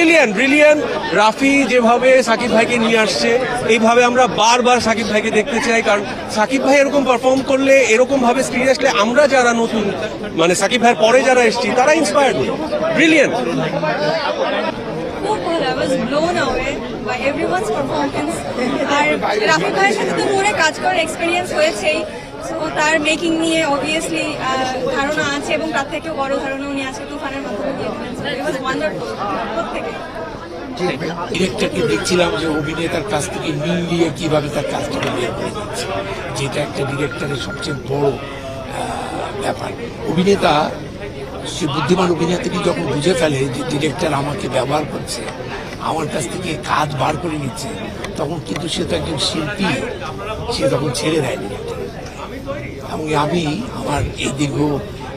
Brilliant brilliant. Rafi যেভাবে সাকিব ভাইকে নিয়ে আসছে, এইভাবে আমরা বারবার সাকিব ভাইকে দেখতে চাই, কারণ সাকিব ভাই এরকম পারফর্ম করলে, এরকম ভাবে স্ক্রিনে আসলে আমরা যারা নতুন, মানে সাকিব ভাইয়ের পরে যারা এসেছি তারা inspired. Brilliant. I was blown away by everyone's performance. আর রাফি ভাইয়ের সাথে তো পুরো কাজ করার এক্সপিরিয়েন্স হয়েছেই, সো তার মেকিং নিয়ে অবভিয়াসলি ধারণা আছে এবং তার থেকেও বড় ধারণা উনি আজকে তুফানের মাধ্যমে দিয়ে দিলেন। ইট ওয়াজ ওয়ান্ডারফুল প্রত্যেকে। ডিরেক্টরকে দেখছিলাম যে অভিনেতার কাছ থেকে মিলিয়ে কিভাবে তার কাজটাকে বের করে দিচ্ছে, যেটা একটা ডিরেক্টরের সবচেয়ে বড় ব্যাপার। অভিনেতা, সে বুদ্ধিমান অভিনেত্রী যখন বুঝে ফেলে যে ডিরেক্টর আমাকে ব্যবহার করছে, আমার কাছ থেকে কাজ বার করে নিচ্ছে, তখন কিন্তু সে তো একজন শিল্পী, সে তখন ছেড়ে দেয় ডিরেক্টর। এবং আমি আমার এই দীর্ঘ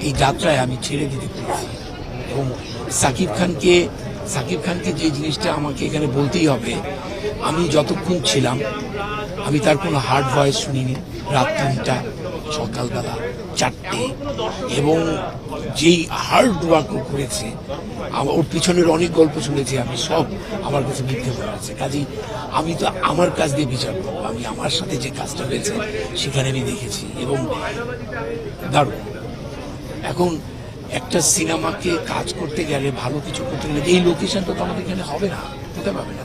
এই যাত্রায় আমি ছেড়ে দিতে পেরেছি। এবং সাকিব খানকে যে জিনিসটা আমাকে এখানে বলতেই হবে, আমি যতক্ষণ ছিলাম আমি তার কোনো হার্ড ভয়েস শুনিনি। রাত 3টা, সকালবেলা 4টে, এবং যেই হার্ড ওয়ার্ক করেছে, ওর পিছনের অনেক গল্প শুনেছি আমি, সব আমার কাছে মিথ্যে মনে হচ্ছে। কাজেই আমি তো আমার কাজ দিয়ে বিচার করবো, আমি আমার সাথে যে কাজটা হয়েছে সেখানে আমি দেখেছি এবং দারুণ। এখন একটা সিনেমাকে কাজ করতে গেলে, ভালো কিছু করতে গেলে, এই লোকেশনটা তো আমাদের এখানে হবে না, হতে পারবে না।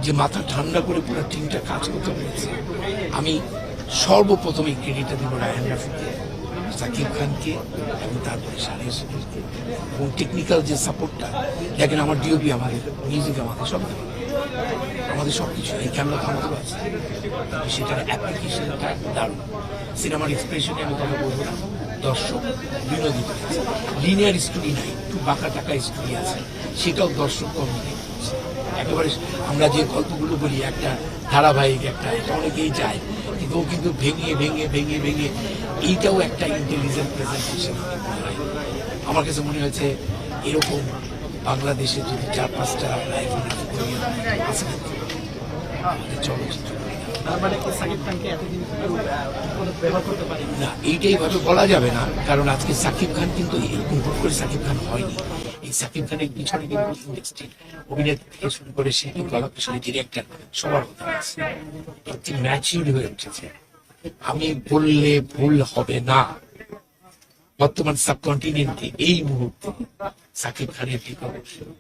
যে মাথা ঠান্ডা করে পুরো টিমটা কাজ করতে পেরেছে, আমি সর্বপ্রথমে ক্রেডিটটা দিব রায়হান রাফিকে, সাকিব খানকে, এবং তারপরে শাহরিয়ার শাকিরকে, এবং টেকনিক্যাল যে সাপোর্টটা দেখেন, আমার ডিওপি, আমাদের মিউজিক, আমাদের সব কিছু, এই ক্যামেরা তো আমাদের আছে, কিন্তু সেটার অ্যাপ্লিকেশনটা দারুণ। সিনেমার এক্সপ্রেশনে আমি কথা বলবো না, দর্শক বিনোদিত হয়েছে। লিনিয়ার স্টোরি নাই, একটু বাঁকা টাকা স্টোরি আছে, সেটাও দর্শক কমিয়ে করছে। একেবারে আমরা যে গল্পগুলো বলি, একটা ধারাবাহিক, একটা অনেকেই যায়, কিন্তু ও কিন্তু ভেঙে ভেঙে ভেঙে ভেঙে, এইটাও একটা ইন্টেলিজেন্ট প্রেজেন্টেশন। আমার কাছে মনে হয়েছে এরকম বাংলাদেশে যদি 4-5টা চলচ্চিত্র না, এইটাই ভাবে বলা যাবে না, কারণ আজকে সাকিব খান কিন্তু এরকম করে সাকিব খান হয়নি। এই সাকিব খানের পিছনে কিন্তু ইন্ডাস্ট্রি অভিনেতা থেকে শুরু করে শিল্পী, কলাকুশলী, ডিরেক্টর সবার একটি ম্যাচিউর হয়ে উঠেছে। আমি বললে ভুল হবে না, বর্তমান সাবকন্টিনেন্টে এই মুহূর্তে সাকিব খানের দিকে অবশ্যই।